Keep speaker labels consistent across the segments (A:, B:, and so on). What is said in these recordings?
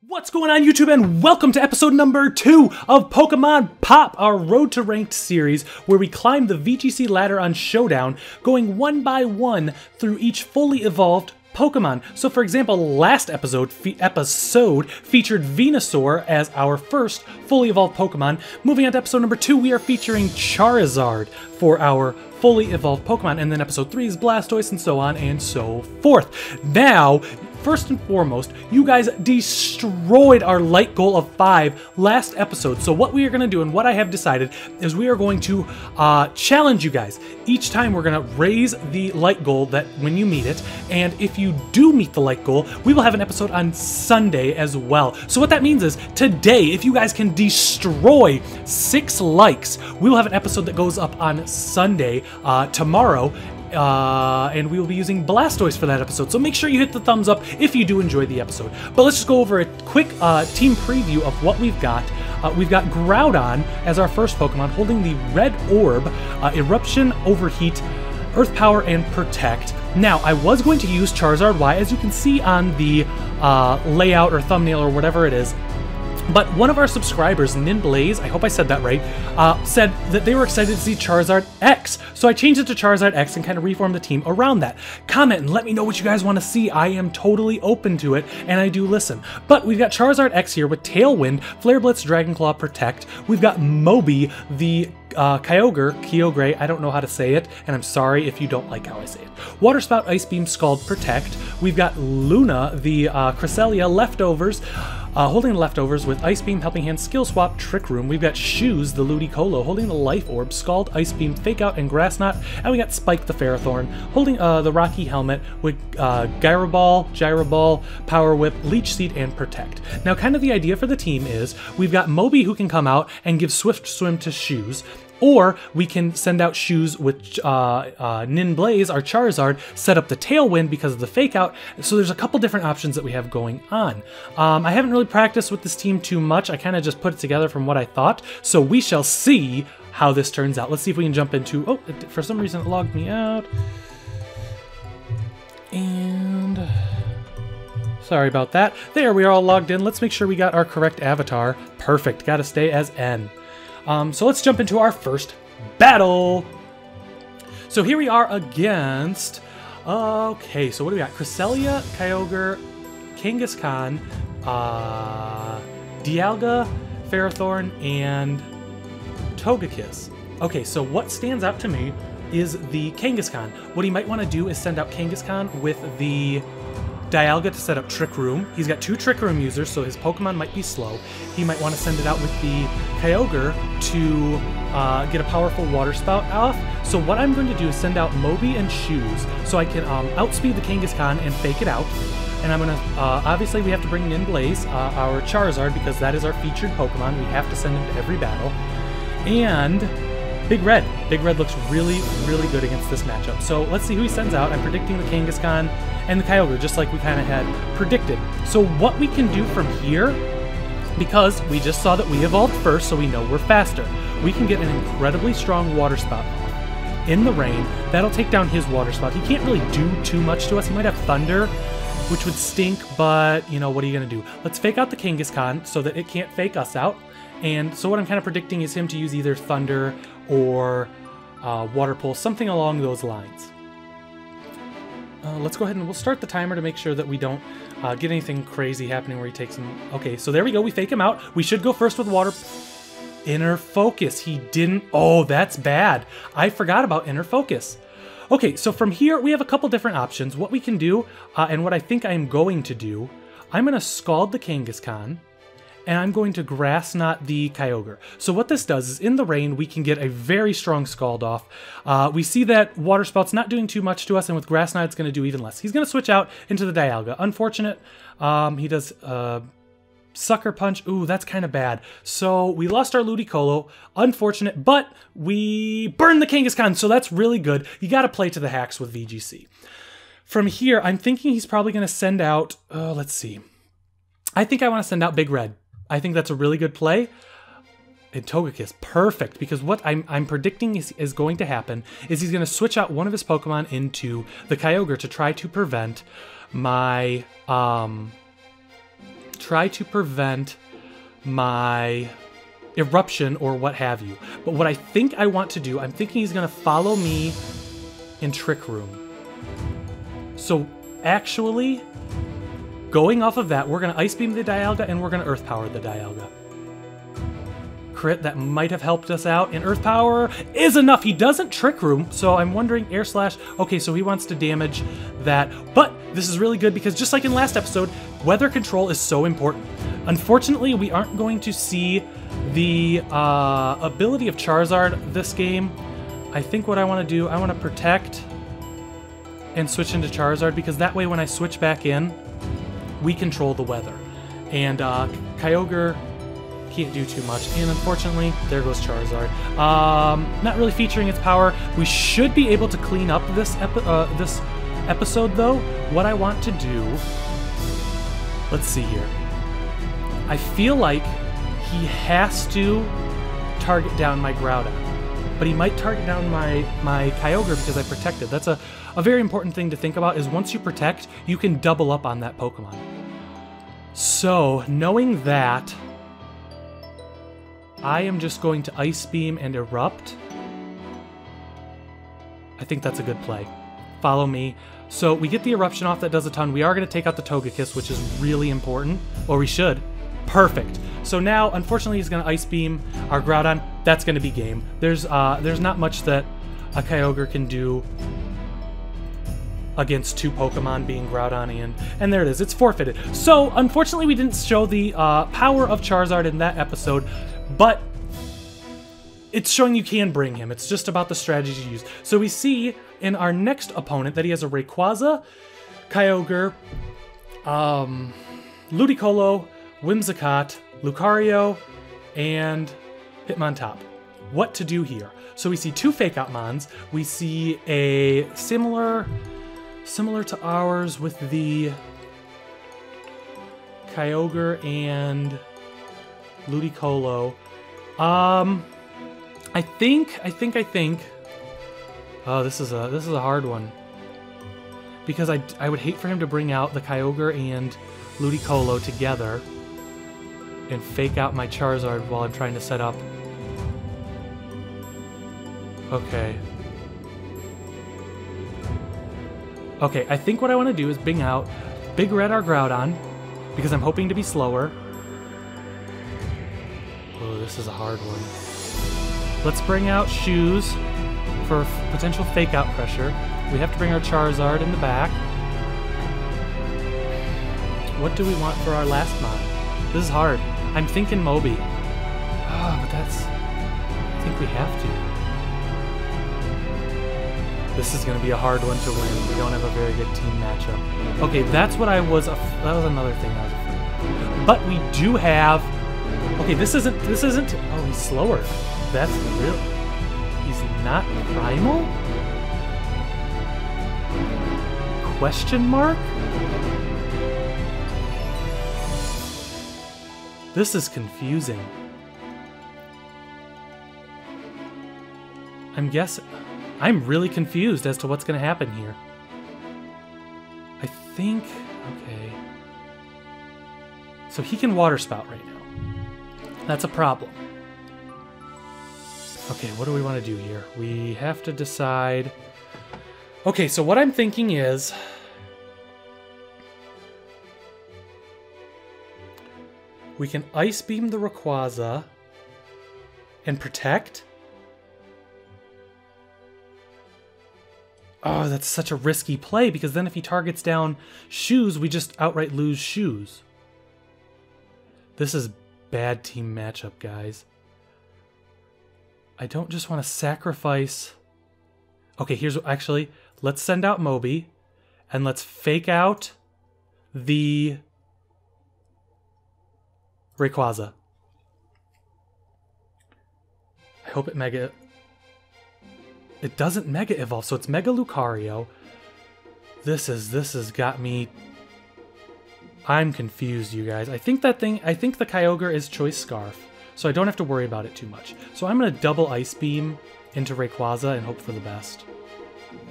A: What's going on, YouTube, and welcome to episode number 2 of Pokemon Pop, our Road to Ranked series, where we climb the VGC ladder on Showdown, going one by one through each fully evolved Pokemon. So for example, last episode featured Venusaur as our first fully evolved Pokemon. Moving on to episode number 2, we are featuring Charizard for our fully evolved Pokemon, and then episode 3 is Blastoise, and so on and so forth. Now, first and foremost, you guys destroyed our light goal of 5 last episode. So what we are going to do, and what I have decided, is we are going to challenge you guys. Each time we're going to raise the light goal that when you meet it, and if you do meet the light goal, we will have an episode on Sunday as well. So what that means is, today, if you guys can destroy 6 likes, we will have an episode that goes up on Sunday, tomorrow, and we will be using Blastoise for that episode. So make sure you hit the thumbs up if you do enjoy the episode. But let's just go over a quick team preview of what we've got. We've got Groudon as our first Pokemon, holding the red orb, Eruption, Overheat, Earth Power, and Protect. Now, I was going to use Charizard Y, as you can see on the layout or thumbnail or whatever it is. But one of our subscribers, Ninblaze, I hope I said that right, said that they were excited to see Charizard X. So I changed it to Charizard X and kind of reformed the team around that. Comment and let me know what you guys want to see. I am totally open to it, and I do listen. But we've got Charizard X here with Tailwind, Flare Blitz, Dragon Claw, Protect. We've got Moby, the Kyogre, I don't know how to say it, and I'm sorry if you don't like how I say it. Water Spout, Ice Beam, Scald, Protect. We've got Luna, the Cresselia, Leftovers, holding the Leftovers with Ice Beam, Helping Hand, Skill Swap, Trick Room. We've got Shoes, the Ludicolo, holding the Life Orb, Scald, Ice Beam, Fake Out, and Grass Knot. And we got Spike, the Ferrothorn, holding the Rocky Helmet with Gyro Ball, Power Whip, Leech Seed, and Protect. Now, kind of the idea for the team is we've got Moby who can come out and give Swift Swim to Shoes, or we can send out Shoes with Ninblaze, our Charizard, set up the Tailwind because of the Fake Out. So there's a couple different options that we have going on. I haven't really practiced with this team too much. I kind of just put it together from what I thought. So we shall see how this turns out. Let's see if we can jump into... Oh, for some reason it logged me out. And... sorry about that. There, we are all logged in. Let's make sure we got our correct avatar. Perfect. Gotta stay as N. So let's jump into our first battle. So here we are against... okay, so what do we got? Cresselia, Kyogre, Kangaskhan, Dialga, Ferrothorn, and Togekiss. Okay, so what stands out to me is the Kangaskhan. What he might want to do is send out Kangaskhan with the Dialga to set up Trick Room. He's got 2 Trick Room users, so his Pokemon might be slow. He might want to send it out with the Kyogre to get a powerful Water Spout off. So what I'm going to do is send out Moby and Shoes, so I can outspeed the Kangaskhan and fake it out. And I'm going to, obviously we have to bring in Blaze, our Charizard, because that is our featured Pokemon. We have to send him to every battle. And Big Red. Big Red looks really, really good against this matchup. So let's see who he sends out. I'm predicting the Kangaskhan and the Kyogre, just like we kind of had predicted. So what we can do from here, because we just saw that we evolved first, so we know we're faster, we can get an incredibly strong Water Spout off in the rain. That'll take down his Water Spout. He can't really do too much to us. He might have Thunder, which would stink, but, you know, what are you going to do? Let's fake out the Kangaskhan so that it can't fake us out. And so what I'm kind of predicting is him to use either Thunder or Water Pulse, something along those lines. Let's go ahead and we'll start the timer to make sure that we don't get anything crazy happening where he takes him. Okay, so there we go. We fake him out. We should go first with Water... Inner Focus. He didn't... Oh, that's bad. I forgot about Inner Focus. Okay, so from here, we have a couple different options. What we can do, and what I think I'm going to do, I'm going to Scald the Kangaskhan, and I'm going to Grass Knot the Kyogre. So what this does is, in the rain, we can get a very strong Scald off. We see that Water Spout's not doing too much to us, and with Grass Knot, it's going to do even less. He's going to switch out into the Dialga. Unfortunate. He does Sucker Punch. Ooh, that's kind of bad. So we lost our Ludicolo. Unfortunate, but we burned the Kangaskhan, so that's really good. You got to play to the hacks with VGC. From here, I'm thinking he's probably going to send out... let's see. I think I want to send out Big Red. I think that's a really good play. And Togekiss, perfect, because what I'm predicting is going to happen is he's going to switch out one of his Pokemon into the Kyogre to try to prevent my try to prevent my eruption or what have you. But what I think I want to do, I'm thinking he's going to follow me in Trick Room. So actually, going off of that, we're going to Ice Beam the Dialga and we're going to Earth Power the Dialga. Crit, that might have helped us out, and Earth Power is enough. He doesn't Trick Room, so I'm wondering, Air Slash, okay, so he wants to damage that, but this is really good because just like in last episode, weather control is so important. Unfortunately, we aren't going to see the ability of Charizard this game. I think what I want to do, I want to protect and switch into Charizard, because that way when I switch back in, we control the weather. And Kyogre can't do too much, and unfortunately, there goes Charizard. Not really featuring its power. We should be able to clean up this episode, though. What I want to do, let's see here. I feel like he has to target down my Groudon, but he might target down my Kyogre because I protected. That's a very important thing to think about, is once you protect, you can double up on that Pokemon. So, knowing that, I am just going to Ice Beam and Erupt. I think that's a good play. Follow me. So we get the Eruption off, that does a ton. We are going to take out the Togekiss, which is really important. Or we should. Perfect. So now, unfortunately, he's going to Ice Beam our Groudon. That's going to be game. There's not much that a Kyogre can do against two Pokemon, being Groudon and there it is. It's forfeited. So, unfortunately, we didn't show the power of Charizard in that episode, but it's showing you can bring him. It's just about the strategy you use. So we see in our next opponent that he has a Rayquaza, Kyogre, Ludicolo, Whimsicott, Lucario, and Hitmontop. What to do here? So we see two Fake Out Mons. We see a similar to ours with the Kyogre and Ludicolo. I think. Oh, this is a hard one, because I would hate for him to bring out the Kyogre and Ludicolo together and fake out my Charizard while I'm trying to set up. Okay. Okay, I think what I want to do is bring out Big Red our Groudon, because I'm hoping to be slower. Oh, this is a hard one. Let's bring out Shoes for potential fake out pressure. We have to bring our Charizard in the back. What do we want for our last mod? This is hard. I'm thinking Moby. Ah, but that's... I think we have to. This is going to be a hard one to win. We don't have a very good team matchup. Okay, that's what I was... that was another thing I was afraid of. But we do have... Okay, this isn't... Oh, he's slower. That's real. He's not primal? Question mark? This is confusing. I'm really confused as to what's going to happen here. I think... Okay. So he can Water Spout right now. That's a problem. Okay, what do we want to do here? We have to decide... Okay, so what I'm thinking is... We can Ice Beam the Rayquaza and protect. Oh, that's such a risky play, because then if he targets down Shoes, we just outright lose Shoes. This is bad team matchup, guys. I don't just want to sacrifice... Okay, here's what... Actually, let's send out Moby, and let's fake out the Rayquaza. I hope it Mega... It doesn't Mega Evolve, so it's Mega Lucario. This has got me... I'm confused, you guys. I think the Kyogre is Choice Scarf, so I don't have to worry about it too much. So I'm going to double Ice Beam into Rayquaza and hope for the best.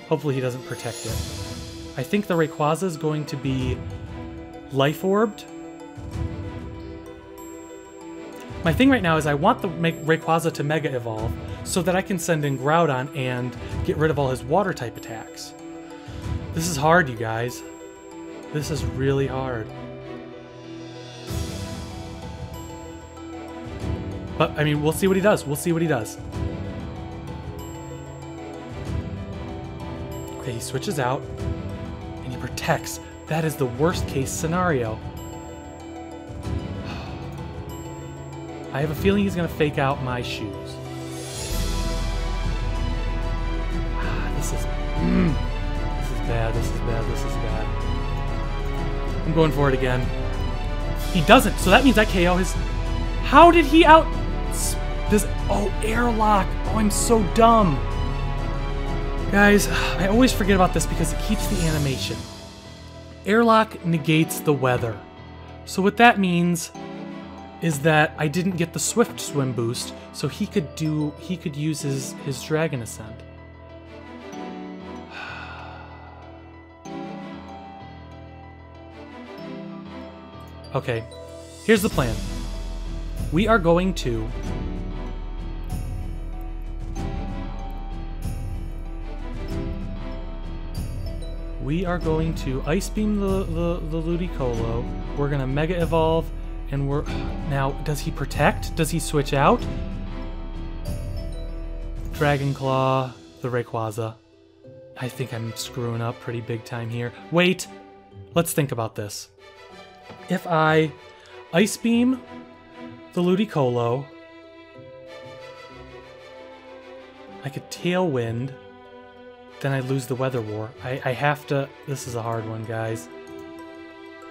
A: Hopefully he doesn't protect it. I think the Rayquaza is going to be Life Orbed, My thing right now is I want the Rayquaza to Mega Evolve so that I can send in Groudon and get rid of all his Water-type attacks. This is hard, you guys. This is really hard. But, I mean, we'll see what he does. We'll see what he does. Okay, he switches out, and he protects. That is the worst-case scenario. I have a feeling he's going to fake out my shoes. This is bad, this is bad, this is bad. I'm going for it again. He doesn't, so that means I KO his... How did he out... This... Oh, airlock. Oh, I'm so dumb. Guys, I always forget about this because it keeps the animation. Airlock negates the weather. So what that means is that I didn't get the Swift Swim boost, so he could use his Dragon Ascent. Okay, here's the plan. We are going to Ice Beam the Ludicolo. We're gonna Mega Evolve, and we're... Now, does he protect? Does he switch out? Dragon Claw the Rayquaza. I think I'm screwing up pretty big time here. Wait! Let's think about this. If I Ice Beam the Ludicolo, I could Tailwind, then I lose the Weather War. I have to... This is a hard one, guys.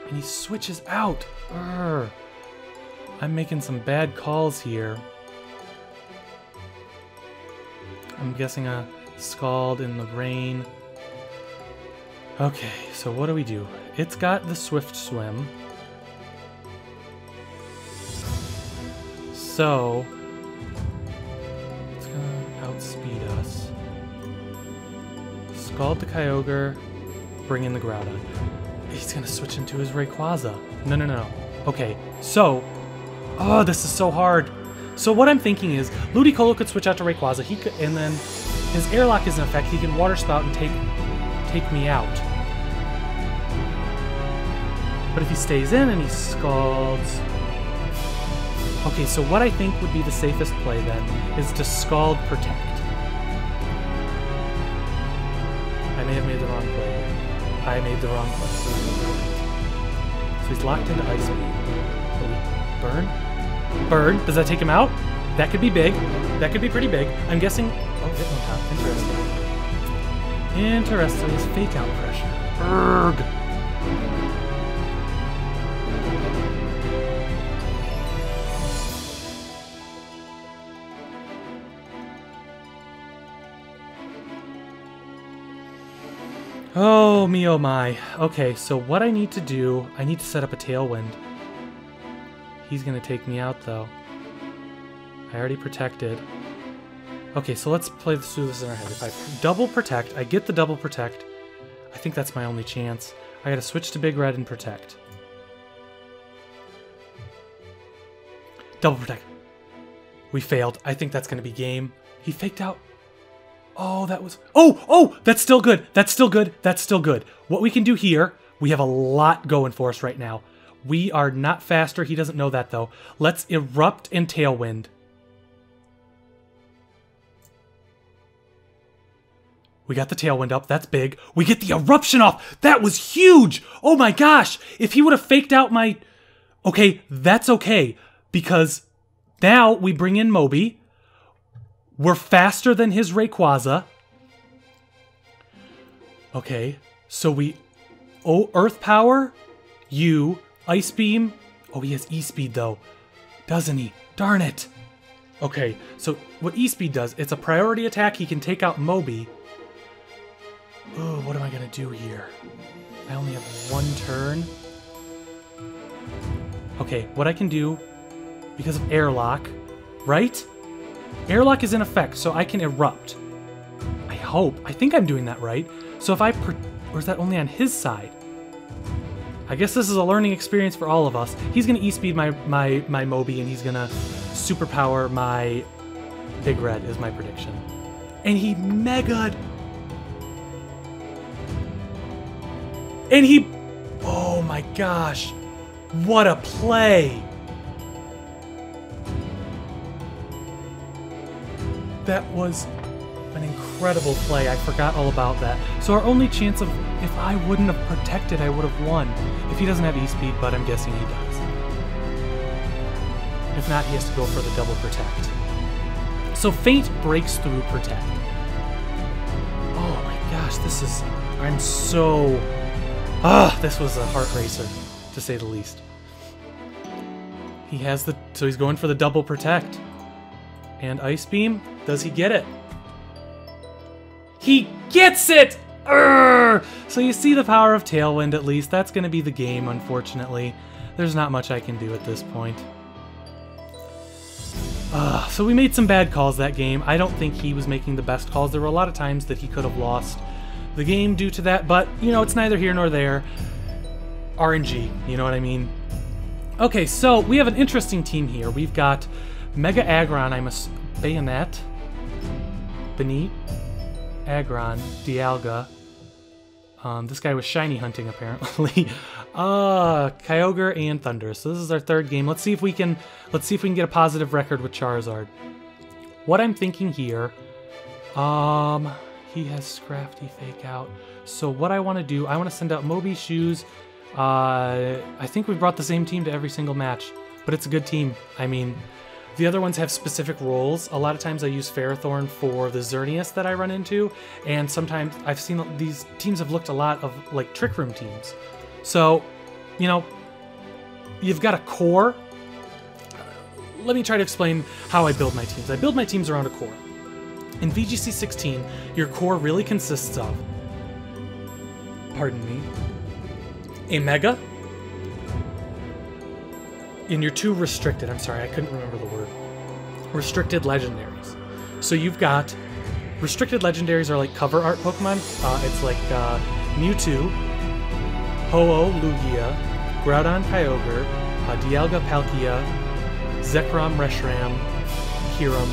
A: And he switches out. Urgh. I'm making some bad calls here. I'm guessing a Scald in the rain. Okay, so what do we do? It's got the Swift Swim. So, it's gonna outspeed us. Scald the Kyogre, bring in the Groudon. He's gonna switch into his Rayquaza. No. Okay, so... Oh, this is so hard. So what I'm thinking is, Ludicolo could switch out to Rayquaza, he could, and then his airlock is in effect, he can Water Spout and take me out. But if he stays in and he Scalds... Okay, so what I think would be the safest play then is to Scald Protect. I may have made the wrong play. I made the wrong play. So he's locked into Ice Beam. Burn? Burn? Does that take him out? That could be big. That could be pretty big. I'm guessing... Oh, Hitmontop. Interesting. Interesting. Is Fake Out Pressure. Urgh! Oh, me oh my. Okay, so what I need to do, I need to set up a Tailwind. He's gonna take me out, though. I already protected. Okay, so let's play this through this in our head. If I double protect, I get the double protect. I think that's my only chance. I gotta switch to Big Red and protect. Double protect. We failed. I think that's gonna be game. He faked out. Oh, that was... Oh! That's still good. That's still good. That's still good. What we can do here, we have a lot going for us right now. We are not faster. He doesn't know that, though. Let's Erupt and Tailwind. We got the Tailwind up. That's big. We get the Eruption off. That was huge. Oh my gosh. If he would have faked out my... Okay, that's okay. Because now we bring in Moby. We're faster than his Rayquaza. Okay, so we... Oh, Earth Power. Ice Beam. Oh, he has E-Speed, though. Doesn't he? Darn it. Okay, so what E-Speed does, it's a priority attack. He can take out Moby. Oh, what am I going to do here? I only have one turn. Okay, what I can do, because of Airlock, right? Airlock is in effect, so I can Erupt. I hope. I think I'm doing that right. So if I... Or is that only on his side? I guess this is a learning experience for all of us. He's going to E-Speed my Moby, and he's going to superpower my Big Red is my prediction. And he Mega'd. And he... Oh my gosh. What a play. That was an incredible play. I forgot all about that. So our only chance of... If I wouldn't have protected, I would have won. If he doesn't have E-Speed, but I'm guessing he does. If not, he has to go for the double protect. So Feint breaks through protect. Oh my gosh, this is... I'm so... this was a heart racer, to say the least. He has the... So he's going for the double protect. And Ice Beam, does he get it? He gets it! Urgh! So you see the power of Tailwind at least. That's going to be the game, unfortunately. There's not much I can do at this point. So we made some bad calls that game. I don't think he was making the best calls. There were a lot of times that he could have lost the game due to that, but, you know, it's neither here nor there. RNG, you know what I mean? Okay, so we have an interesting team here. We've got Mega Aggron, Bayonet, Benit, Aggron, Dialga. This guy was shiny hunting, apparently. Kyogre and Thunder. So this is our third game. Let's see if we can get a positive record with Charizard. What I'm thinking here, he has Scrafty Fake Out. So what I want to do, I want to send out Moby, Shoes. I think we brought the same team to every single match, but it's a good team. I mean, the other ones have specific roles. A lot of times I use Ferrothorn for the Xerneas that I run into, and sometimes I've seen these teams have looked a lot of like Trick Room teams. So, you know, you've got a core. Let me try to explain how I build my teams. I build my teams around a core. In VGC 16, your core really consists of, pardon me, a Mega, and your two restricted, I'm sorry, I couldn't remember the word, restricted legendaries. So you've got, restricted legendaries are like cover art Pokemon. It's like Mewtwo, Ho-Oh, Lugia, Groudon, Kyogre, Dialga, Palkia, Zekrom, Reshiram, Kyurem,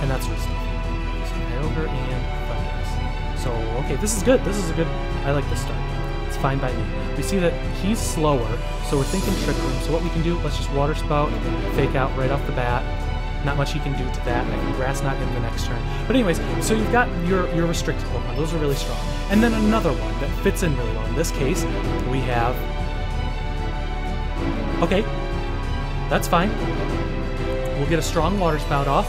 A: and that sort of stuff. So Kyogre and Thundurus. So, okay, this is good. This is a good, I like this start. It's fine by me. We see that he's slower, so we're thinking Trick Room. So what we can do, let's just Water Spout, Fake Out right off the bat. Not much he can do to that. I can Grass Knot in the next turn. But anyways, so you've got your restricted Pokemon. Those are really strong. And then another one that fits in really well. In this case, we have... Okay, that's fine. We'll get a strong Water Spout off.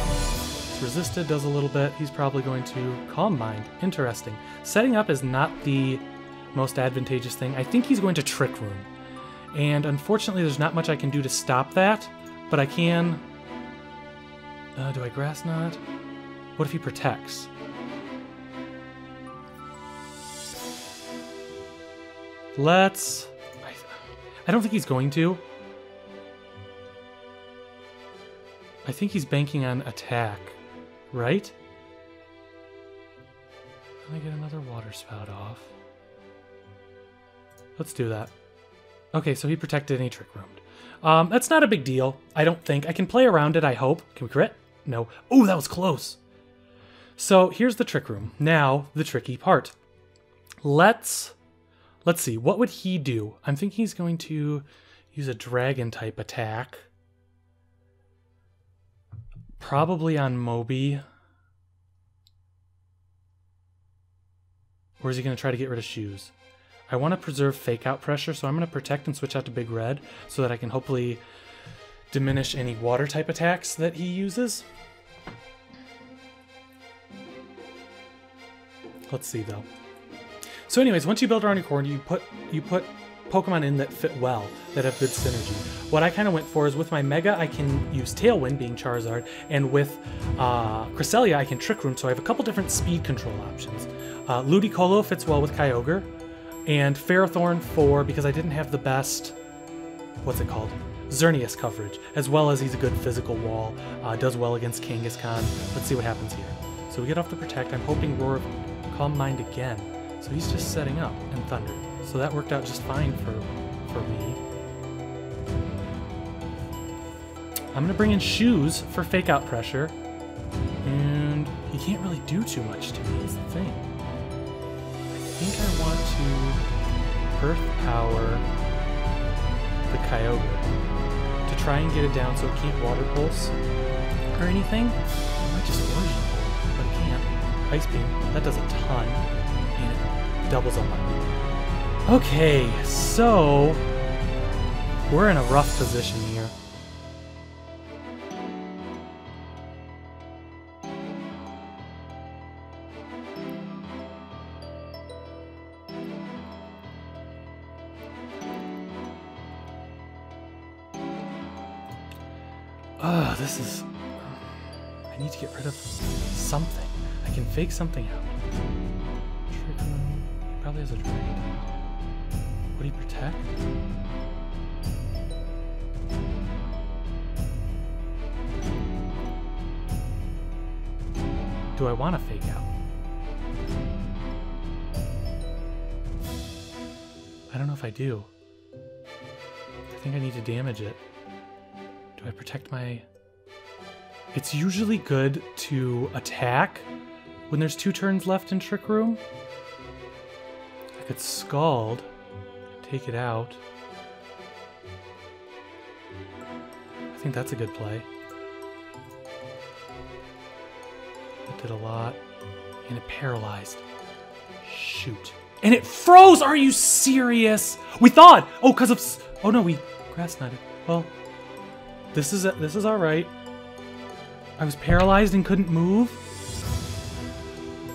A: It's resisted, does a little bit. He's probably going to Calm Mind. Interesting. Setting up is not the most advantageous thing. I think he's going to Trick Room. And unfortunately, there's not much I can do to stop that, but I can... do I Grass Knot? What if he protects? Let's... I don't think he's going to. I think he's banking on attack, right? Let me get another Water Spout off. Let's do that. Okay, so he protected and he Trick Roomed. That's not a big deal, I don't think. I can play around it, I hope. Can we crit? No. Oh, that was close. So here's the Trick Room. Now, the tricky part. Let's see, what would he do? I'm thinking he's going to use a Dragon-type attack. Probably on Moby. Or is he going to try to get rid of Shoes? I want to preserve Fake Out pressure, so I'm going to protect and switch out to Big Red so that I can hopefully diminish any Water-type attacks that he uses. Let's see, though. So anyways, once you build around your core, you put Pokemon in that fit well, that have good synergy. What I kind of went for is with my Mega, I can use Tailwind, being Charizard, and with Cresselia, I can Trick Room, so I have a couple different speed control options. Ludicolo fits well with Kyogre, and Ferrothorn because I didn't have the best, what's it called? Xerneas coverage, as well as he's a good physical wall, does well against Kangaskhan. Let's see what happens here. So we get off the Protect. I'm hoping Roar of Calm Mind again. So he's just setting up and Thunder. So that worked out just fine for me. I'm gonna bring in shoes for fake out pressure. And he can't really do too much to me is the thing. I think I want to Earth Power the Kyogre to try and get it down so it can't Water Pulse or anything. I might just Origin Pulse, but it can't. Ice Beam, that does a ton, and it doubles on my move. Okay, so we're in a rough position here. This is... I need to get rid of something. I can fake something out. Trick Room. He probably has a Dragon. Would he protect? Do I want to fake out? I don't know if I do. I think I need to damage it. Do I protect my... It's usually good to attack when there's 2 turns left in Trick Room. I could Scald, take it out. I think that's a good play. That did a lot. And it paralyzed. Shoot. And it froze! Are you serious? We thought! Oh, because of... Oh no, we Grass Knotted. Well, this is alright. I was paralyzed and couldn't move?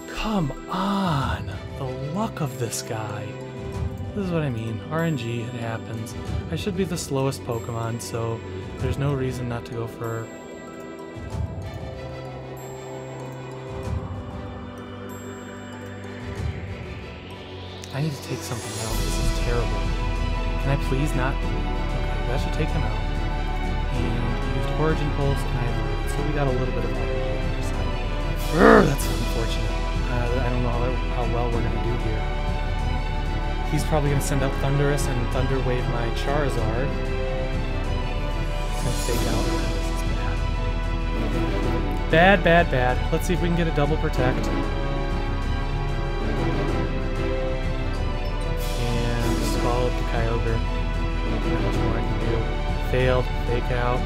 A: Come on! The luck of this guy. This is what I mean. RNG, it happens. I should be the slowest Pokemon, so there's no reason not to go for... I need to take something out. This is terrible. Can I please not? Okay, that should take him out. And used Origin Pulse, and I so we got a little bit of energy on our side. That's unfortunate. I don't know how well we're going to do here. He's probably going to send out Thundurus and Thunder Wave my Charizard. It's going to fake out. This is bad. Bad. Let's see if we can get a double protect. And Scald the Kyogre. Not much more I can do. Failed. Fake out.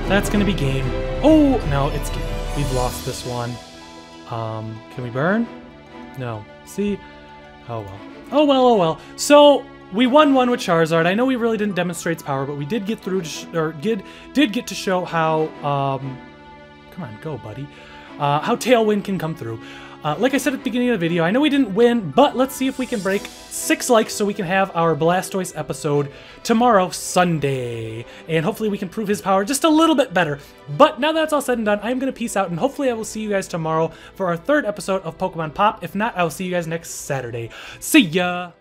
A: That's gonna be game. Oh, no, it's game. We've lost this one. Can we burn? No. See? Oh well. Oh well. So, we won one with Charizard. I know we really didn't demonstrate its power, but we did get through to did get to show how, come on, go, buddy. How Tailwind can come through. Like I said at the beginning of the video, I know we didn't win, but let's see if we can break 6 likes so we can have our Blastoise episode tomorrow, Sunday. And hopefully we can prove his power just a little bit better. But now that's all said and done, I'm going to peace out, and hopefully I will see you guys tomorrow for our 3rd episode of Pokemon Pop. If not, I will see you guys next Saturday. See ya!